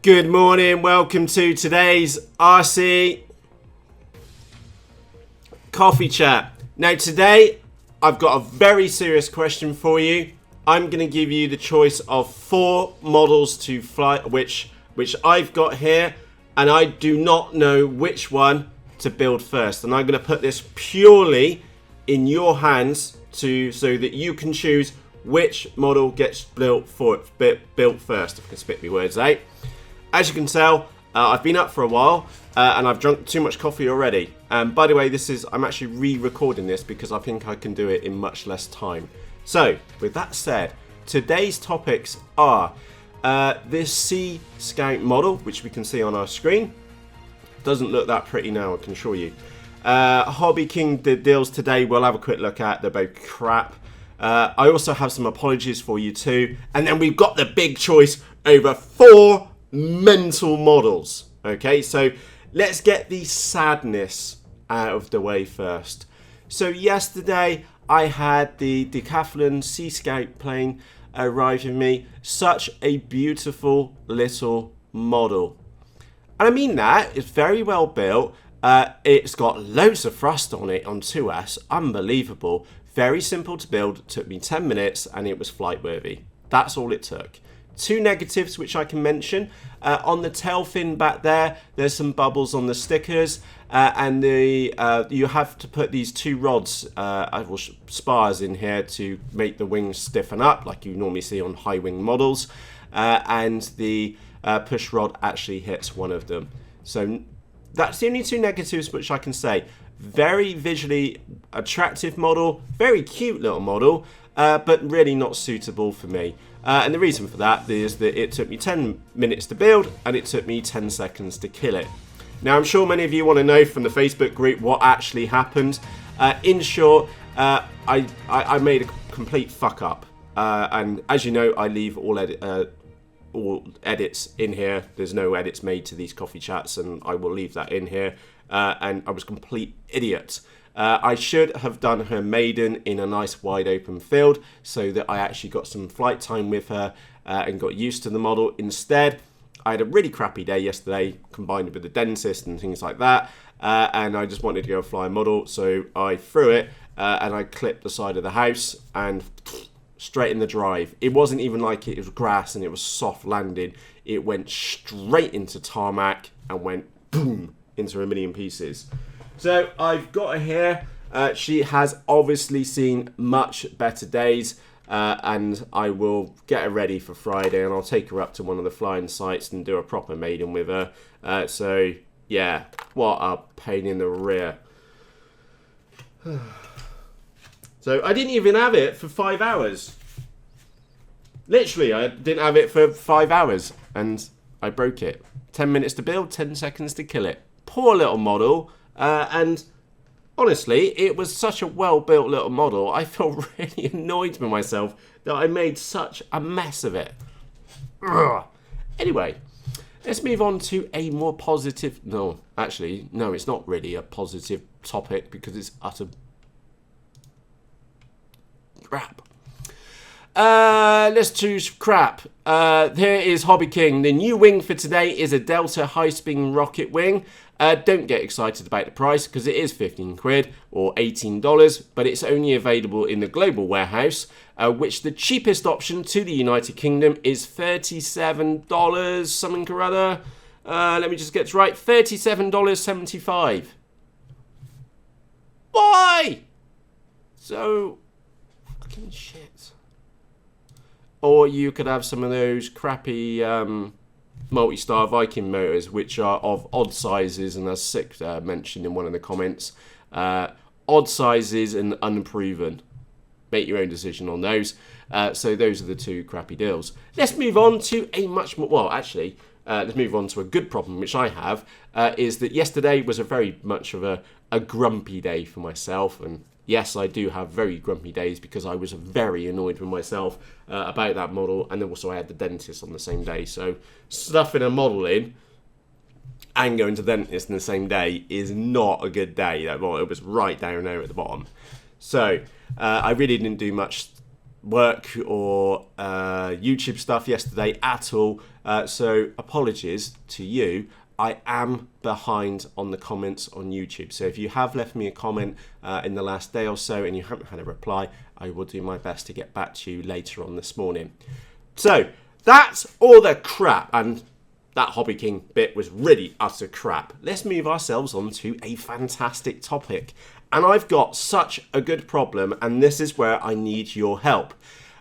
Good morning, welcome to today's RC Coffee Chat. Now today, I've got a very serious question for you. I'm going to give you the choice of 4 models to fly, which I've got here, and I do not know which one to build first. And I'm going to put this purely in your hands so that you can choose which model gets built first. If I can spit my words out. As you can tell, I've been up for a while and I've drunk too much coffee already. By the way, I'm actually re-recording this because I think I can do it in much less time. So, with that said, today's topics are this Seascape model, which we can see on our screen. Doesn't look that pretty now, I can assure you. Hobby King deals today we'll have a quick look at. They're both crap. I also have some apologies for you too. And then we've got the big choice over 4 mental models. Okay, so let's get the sadness out of the way first. So yesterday I had the Decathlon Seascape plane arrive with me. Such a beautiful little model. And I mean that, it's very well built. It's got loads of thrust on it on 2S, unbelievable. Very simple to build, it took me 10 minutes and it was flight worthy. That's all it took. 2 negatives which I can mention. On the tail fin back there, there's some bubbles on the stickers, and you have to put these 2 rods, spars in here to make the wings stiffen up, like you normally see on high wing models, and the push rod actually hits one of them. So that's the only 2 negatives which I can say. Very visually attractive model, very cute little model, but really not suitable for me. And the reason for that is that it took me 10 minutes to build and it took me 10 seconds to kill it. Now I'm sure many of you want to know from the Facebook group what actually happened. In short, I made a complete fuck up. And as you know, I leave all edits in here. There's no edits made to these coffee chats and I will leave that in here. And I was a complete idiot. I should have done her maiden in a nice wide open field so that I actually got some flight time with her and got used to the model. Instead, I had a really crappy day yesterday combined with the dentist and things like that, and I just wanted to go fly a model, so I threw it and I clipped the side of the house and straight in the drive. It wasn't even like it was grass and it was soft landing. It went straight into tarmac and went boom into a million pieces. So I've got her here. She has obviously seen much better days, and I will get her ready for Friday and I'll take her up to one of the flying sites and do a proper maiden with her. So yeah, what a pain in the rear. So I didn't even have it for 5 hours. Literally, I didn't have it for 5 hours and I broke it. 10 minutes to build, 10 seconds to kill it. Poor little model. And honestly, it was such a well-built little model. I felt really annoyed with myself that I made such a mess of it. Ugh. Anyway, let's move on to a more positive... No, actually, no, it's not really a positive topic because it's utter crap. Let's choose crap. Here is Hobby King. The new wing for today is a Delta high-spin rocket wing. Don't get excited about the price because it is 15 quid or $18, but it's only available in the global warehouse, which the cheapest option to the United Kingdom is $37 something or other. Let me just get it right. $37.75. Why? So fucking shit. Or you could have some of those crappy multi-star Viking motors, which are of odd sizes, and as Sick mentioned in one of the comments, odd sizes and unproven. Make your own decision on those. So those are the 2 crappy deals. Let's move on to a much more... Well, actually, let's move on to a good problem, which I have, is that yesterday was a very much of a grumpy day for myself, and yes, I do have very grumpy days because I was very annoyed with myself about that model, and then also I had the dentist on the same day. So stuffing a model in and going to the dentist in the same day is not a good day. Well, it was right down there at the bottom. So I really didn't do much work or YouTube stuff yesterday at all. So apologies to you. I am behind on the comments on YouTube. So if you have left me a comment in the last day or so and you haven't had a reply, I will do my best to get back to you later on this morning. So that's all the crap, and that Hobby King bit was really utter crap. Let's move ourselves on to a fantastic topic. And I've got such a good problem, and this is where I need your help.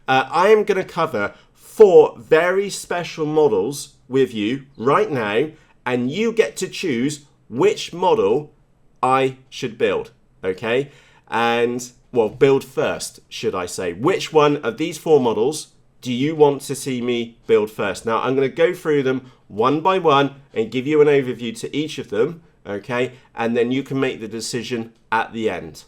I am going to cover 4 very special models with you right now, and you get to choose which model I should build, okay? And, well, build first, should I say. Which one of these 4 models do you want to see me build first? Now, I'm going to go through them one by one and give you an overview to each of them, okay? And then you can make the decision at the end.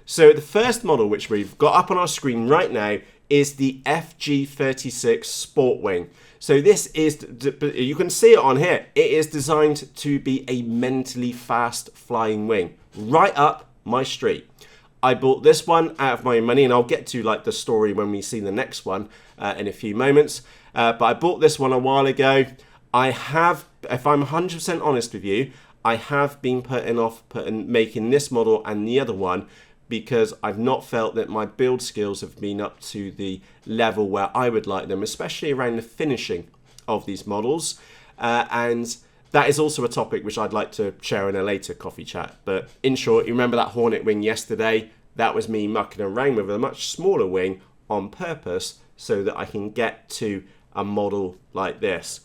So the first model, which we've got up on our screen right now, is the FG36 Sport Wing. So this is, you can see it on here, it is designed to be a mentally fast flying wing, right up my street. I bought this one out of my own money, and I'll get to like the story when we see the next one in a few moments. But I bought this one a while ago. I have, if I'm 100% honest with you, I have been putting off making this model and the other one because I've not felt that my build skills have been up to the level where I would like them, especially around the finishing of these models. And that is also a topic which I'd like to share in a later coffee chat. But in short, you remember that Hornet wing yesterday? That was me mucking around with a much smaller wing on purpose so that I can get to a model like this.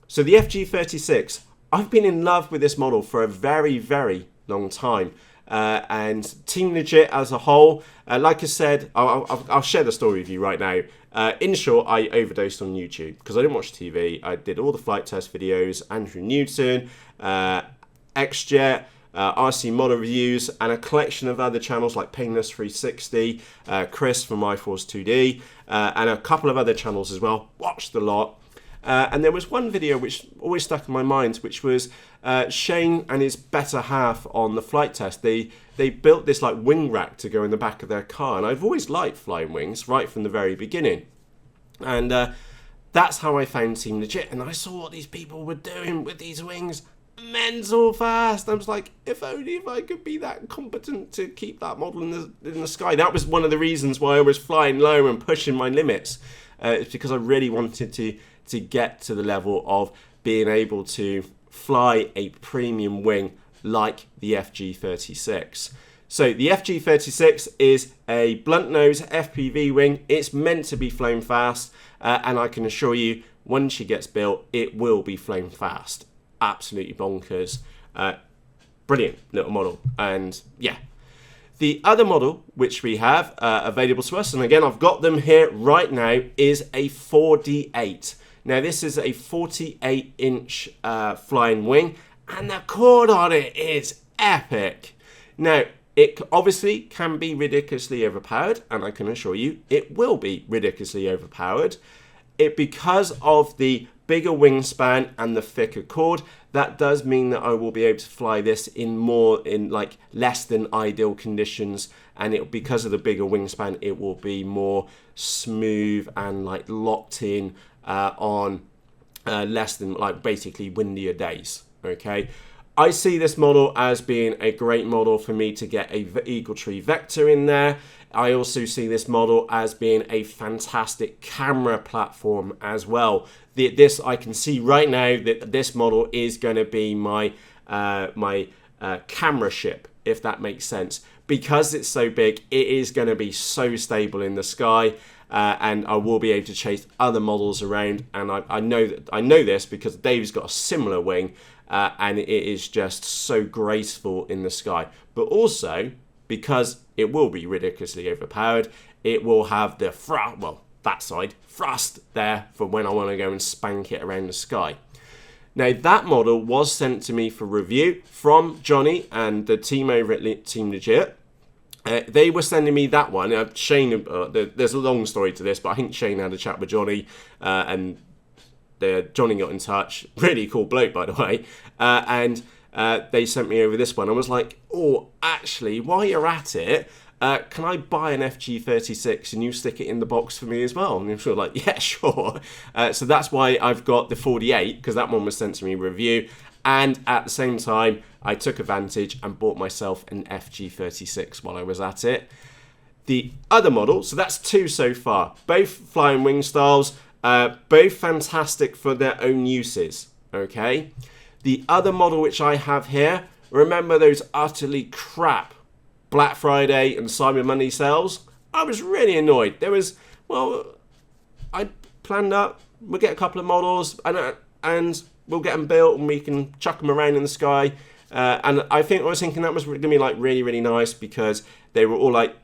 So the FG36, I've been in love with this model for a very, very long time. And Team Legit as a whole, like I said, I'll share the story with you right now. In short, I overdosed on YouTube because I didn't watch TV. I did all the flight test videos, Andrew Newton, XJet, RC model reviews, and a collection of other channels like Painless 360, Chris from iForce 2D, and a couple of other channels as well. Watched a lot. And there was one video which always stuck in my mind, which was Shane and his better half on the flight test. They built this like wing rack to go in the back of their car, and I've always liked flying wings right from the very beginning. And that's how I found Team Legit, and I saw what these people were doing with these wings. Mental fast. I was like, if only if I could be that competent to keep that model in the sky. That was one of the reasons why I was flying low and pushing my limits. It's because I really wanted to get to the level of being able to fly a premium wing like the FG36. So the FG36 is a blunt nose FPV wing. It's meant to be flown fast, and I can assure you, when she gets built, it will be flown fast. Absolutely bonkers. Brilliant little model. And yeah. The other model which we have available to us, and again I've got them here right now, is a 4D8. Now this is a 48-inch flying wing, and the cord on it is epic. Now it obviously can be ridiculously overpowered, and I can assure you it will be ridiculously overpowered. Because of the bigger wingspan and the thicker cord, that does mean that I will be able to fly this in like less than ideal conditions, and because of the bigger wingspan, it will be more smooth and like locked in on less than like basically windier days. Okay, I see this model as being a great model for me to get a Eagle Tree Vector in there. I also see this model as being a fantastic camera platform as well. I can see right now that this model is going to be my camera ship, if that makes sense. Because it's so big, it is going to be so stable in the sky, and I will be able to chase other models around. And I know this because Dave's got a similar wing, and it is just so graceful in the sky. But also, because it will be ridiculously overpowered, it will have the thrust there for when I want to go and spank it around the sky. Now that model was sent to me for review from Johnny and the team over at Team Legit. They were sending me that one. Shane, there's a long story to this, but I think Shane had a chat with Johnny, and Johnny got in touch. Really cool bloke, by the way. And they sent me over this one. I was like, oh, actually, while you're at it, can I buy an FG36 and you stick it in the box for me as well? And I'm sort of like, yeah, sure. So that's why I've got the 48, because that one was sent to me review. And at the same time, I took advantage and bought myself an FG36 while I was at it. The other model, so that's 2 so far, both flying wing styles, both fantastic for their own uses, okay? The other model which I have here, remember those utterly crap Black Friday and Cyber Monday sales? I was really annoyed. There was, well, I planned up, we'll get a couple of models and we'll get them built and we can chuck them around in the sky. And I was thinking that was going to be like really, really nice because they were all like,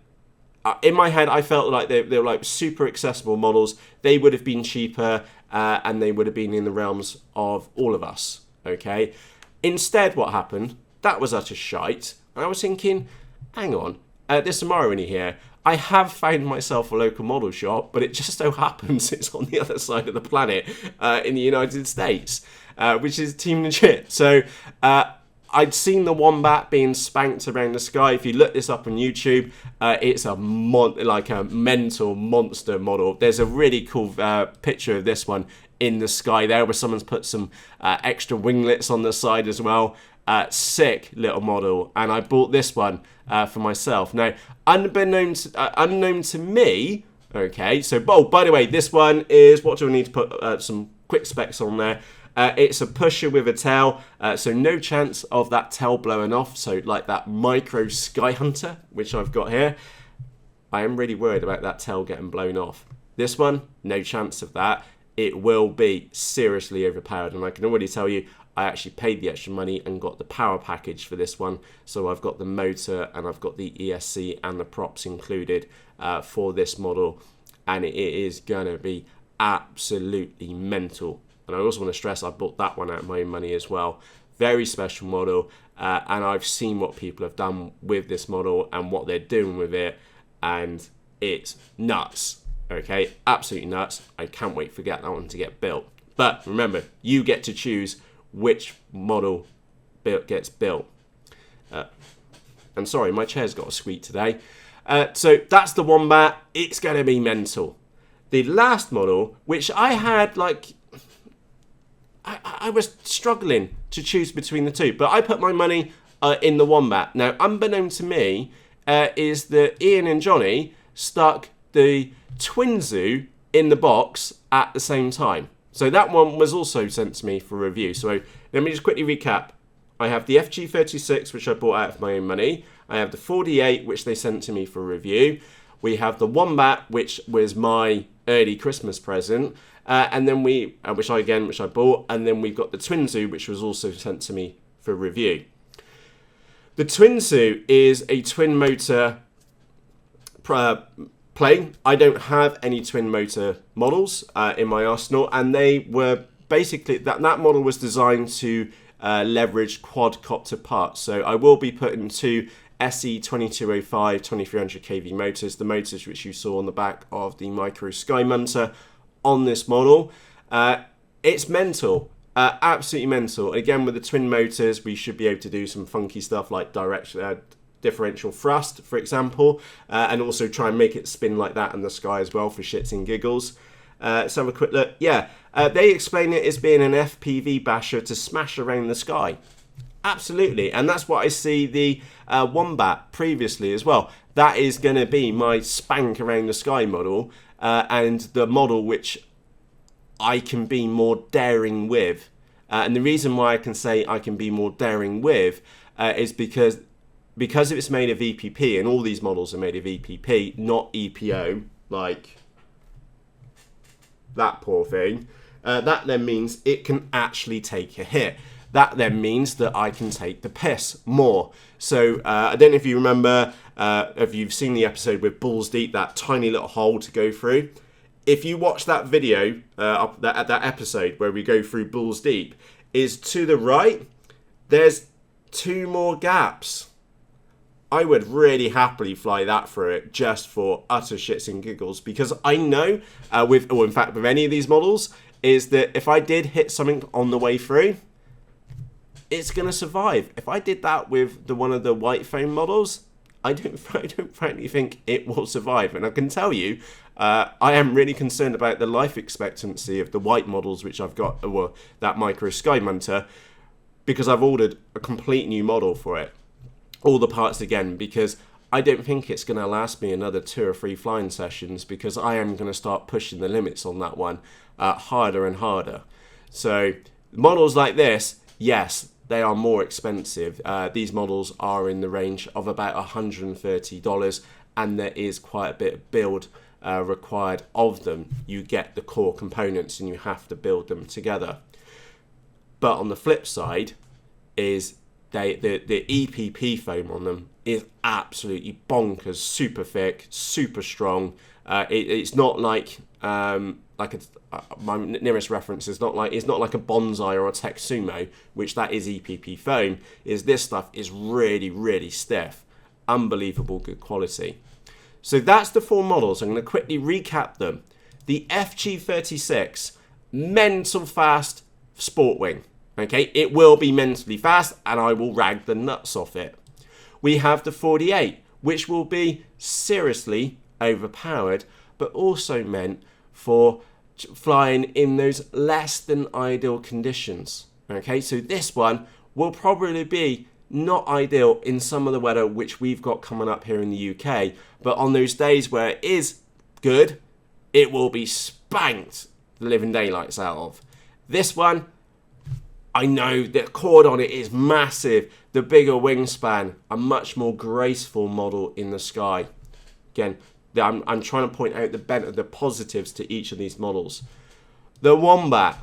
in my head, I felt like they were like super accessible models. They would have been cheaper and they would have been in the realms of all of us, okay? Instead, what happened, that was utter shite. And I was thinking, hang on, there's some irony here. I have found myself a local model shop, but it just so happens it's on the other side of the planet in the United States, which is team legit. So I'd seen the Wombat being spanked around the sky. If you look this up on YouTube, it's a mental monster model. There's a really cool picture of this one in the sky there, where someone's put some extra winglets on the side as well. Sick little model, and I bought this one for myself. Now, unknown to me, okay. So, by the way, this one is, what do I need to put some quick specs on there? It's a pusher with a tail, so no chance of that tail blowing off. So like that micro Sky Hunter, which I've got here, I am really worried about that tail getting blown off. This one, no chance of that. It will be seriously overpowered, and I can already tell you, I actually paid the extra money and got the power package for this one. So I've got the motor and I've got the ESC and the props included for this model, and it is gonna be absolutely mental. And I also want to stress I bought that one out of my own money as well. Very special model, and I've seen what people have done with this model and what they're doing with it, and it's nuts. Okay, absolutely nuts. I can't wait for that one to get built. But remember, you get to choose which model gets built. And sorry, my chair's got a squeak today. So that's the Wombat. It's going to be mental. The last model, which I had like, I was struggling to choose between the two, but I put my money in the Wombat. Now, unbeknown to me, is that Ian and Johnny stuck the Twinsu in the box at the same time. So that one was also sent to me for review. So let me just quickly recap. I have the FG36, which I bought out of my own money. I have the 48, which they sent to me for review. We have the Wombat, which was my early Christmas present. And then which I bought. And then we've got the Twinsu, which was also sent to me for review. The Twinsu is a twin motor plane. I don't have any twin motor models in my arsenal, and they were basically, that model was designed to leverage quadcopter parts. So I will be putting two SE2205 2300 kV motors, the motors which you saw on the back of the Micro Sky Hunter, on this model. It's mental, absolutely mental. Again, with the twin motors, we should be able to do some funky stuff like differential thrust, for example, and also try and make it spin like that in the sky as well for shits and giggles. Let's have a quick look. Yeah, they explain it as being an FPV basher to smash around the sky. Absolutely, and that's what I see the Wombat previously as well. That is going to be my spank around the sky model, and the model which I can be more daring with. And the reason why I can say I can be more daring with is because it's made of EPP, and all these models are made of EPP, not EPO, like that poor thing. That then means it can actually take a hit. That then means that I can take the piss more. So I don't know if you remember, if you've seen the episode with Balls Deep, that tiny little hole to go through. If you watch that video, that episode where we go through Balls Deep, is to the right, there's 2 more gaps. I would really happily fly that through it just for utter shits and giggles, because I know with any of these models is that if I did hit something on the way through, it's going to survive. If I did that with one of the white foam models, I don't frankly think it will survive. And I can tell you, I am really concerned about the life expectancy of the white models, which I've got, well, that Micro Sky Munter, because I've ordered a complete new model for it. All the parts again, because I don't think it's going to last me another 2 or 3 flying sessions, because I am going to start pushing the limits on that one harder and harder. So models like this, yes, they are more expensive. These models are in the range of about $130, and there is quite a bit of build required of them. You get the core components and you have to build them together. But on the flip side is the EPP foam on them is absolutely bonkers, super thick, super strong. It's not like my nearest reference is it's not like a Bonsai or a Texumo, which that is EPP foam. Is this stuff is really, really stiff, unbelievable good quality. So that's the 4 models. I'm going to quickly recap them. The FG36, mental fast sport wing. Okay, it will be mentally fast, and I will rag the nuts off it. We have the 48, which will be seriously overpowered, but also meant for flying in those less than ideal conditions. Okay, so this one will probably be not ideal in some of the weather which we've got coming up here in the UK, but on those days where it is good, it will be spanked the living daylights out of. This one, I know the cord on it is massive, the bigger wingspan, a much more graceful model in the sky. Again, I'm trying to point out the positives to each of these models. The Wombat,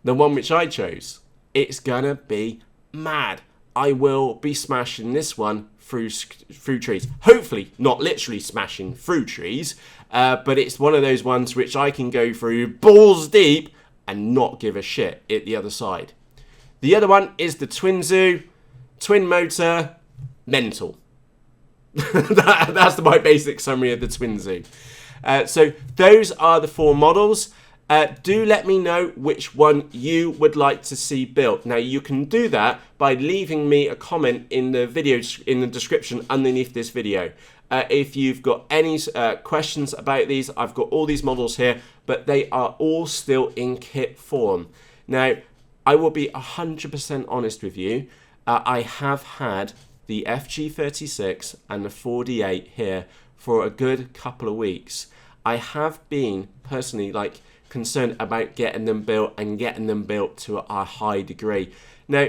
the one which I chose, it's gonna be mad. I will be smashing this one through trees. Hopefully not literally smashing through trees, but it's one of those ones which I can go through balls deep and not give a shit at the other side. The other one is the Twinsu, twin motor, mental. That's my basic summary of the Twinsu. So those are the 4 models. Do let me know which one you would like to see built. Now you can do that by leaving me a comment in the video, in the description underneath this video. If you've got any questions about these, I've got all these models here, but they are all still in kit form. Now, I will be 100% honest with you. I have had the FG36 and the 48 here for a good couple of weeks. I have been personally concerned about getting them built and getting them built to a high degree. Now,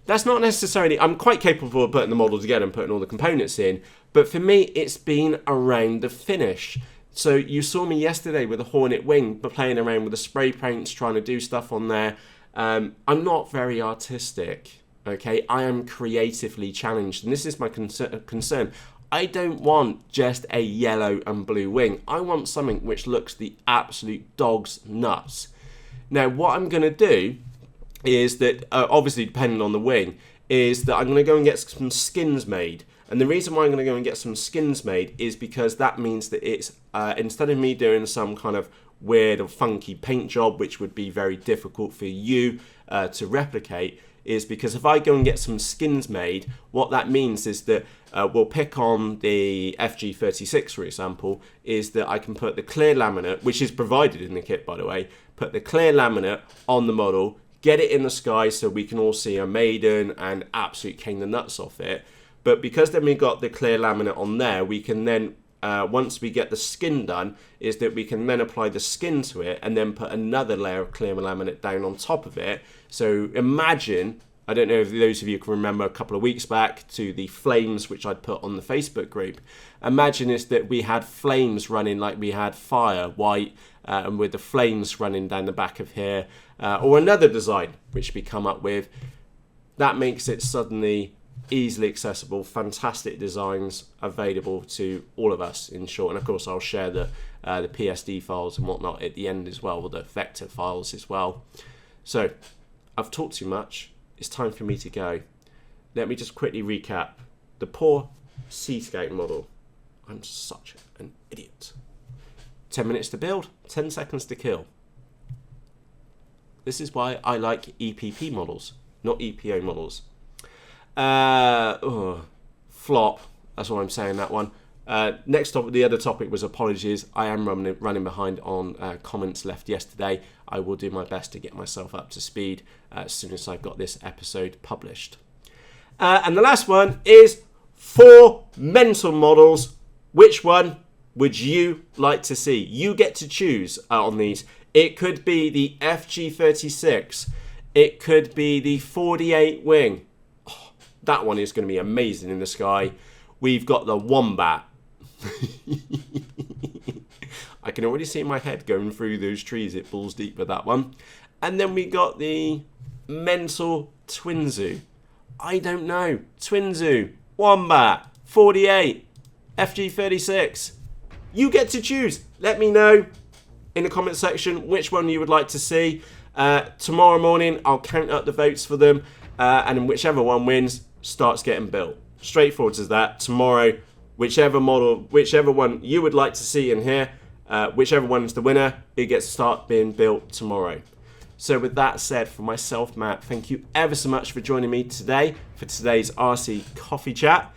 that's not necessarily, I'm quite capable of putting the model together and putting all the components in, but for me, it's been around the finish. So you saw me yesterday with a Hornet wing, playing around with the spray paints, trying to do stuff on there. I'm not very artistic, okay? I am creatively challenged, and this is my concern. I don't want just a yellow and blue wing. I want something which looks the absolute dog's nuts. Now, what I'm going to do is that, obviously depending on the wing, is that I'm going to go and get some skins made. And the reason why I'm going to go and get some skins made is because that means that it's, instead of me doing some kind of weird or funky paint job, which would be very difficult for you to replicate, is because if I go and get some skins made, what that means is that we'll pick on the FG36, for example, is that I can put the clear laminate, which is provided in the kit, by the way, put the clear laminate on the model, get it in the sky so we can all see a maiden and absolutely cane the nuts off it. But because then we got the clear laminate on there, we can then, once we get the skin done, is that we can then apply the skin to it and then put another layer of clear laminate down on top of it. So imagine, I don't know if those of you can remember a couple of weeks back to the flames which I'd put on the Facebook group. Imagine is that we had flames running like we had fire, white, and with the flames running down the back of here, or another design which we come up with. That makes it suddenly easily accessible, fantastic designs available to all of us, in short. And of course I'll share the PSD files and whatnot at the end as well, or the vector files as well. So I've talked too much, it's time for me to go. Let me just quickly recap the poor Seascape model. I'm such an idiot. 10 minutes to build, 10 seconds to kill. This is why I like EPP models, not EPO models. Flop. That's all I'm saying, that one. Next topic, the other topic was apologies. I am running behind on comments left yesterday. I will do my best to get myself up to speed as soon as I've got this episode published. And the last one is 4 mental models. Which one would you like to see? You get to choose on these. It could be the FG36. It could be the 48 wing. Oh, that one is going to be amazing in the sky. We've got the Wombat. I can already see my head going through those trees. It balls deep with that one. And then we got the mental Twinsu. I don't know. Twinsu, Wombat, 48, FG36. You get to choose. Let me know in the comment section which one you would like to see. Tomorrow morning, I'll count up the votes for them. And then whichever one wins starts getting built. Straightforward as that. Tomorrow, whichever one you would like to see in here, whichever one is the winner, it gets to start being built tomorrow. So with that said, for myself, Matt, thank you ever so much for joining me today for today's RC Coffee Chat.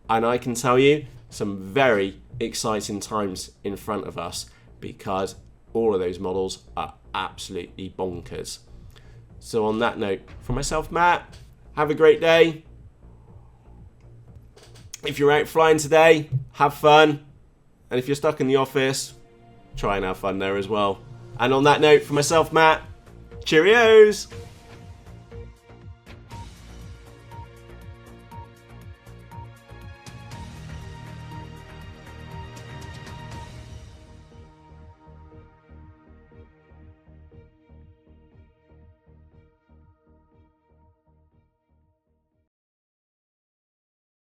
And I can tell you some very exciting times in front of us because all of those models are absolutely bonkers. So on that note, for myself, Matt, have a great day. If you're out flying today, have fun. And if you're stuck in the office, try and have fun there as well. And on that note, for myself, Matt, cheerios!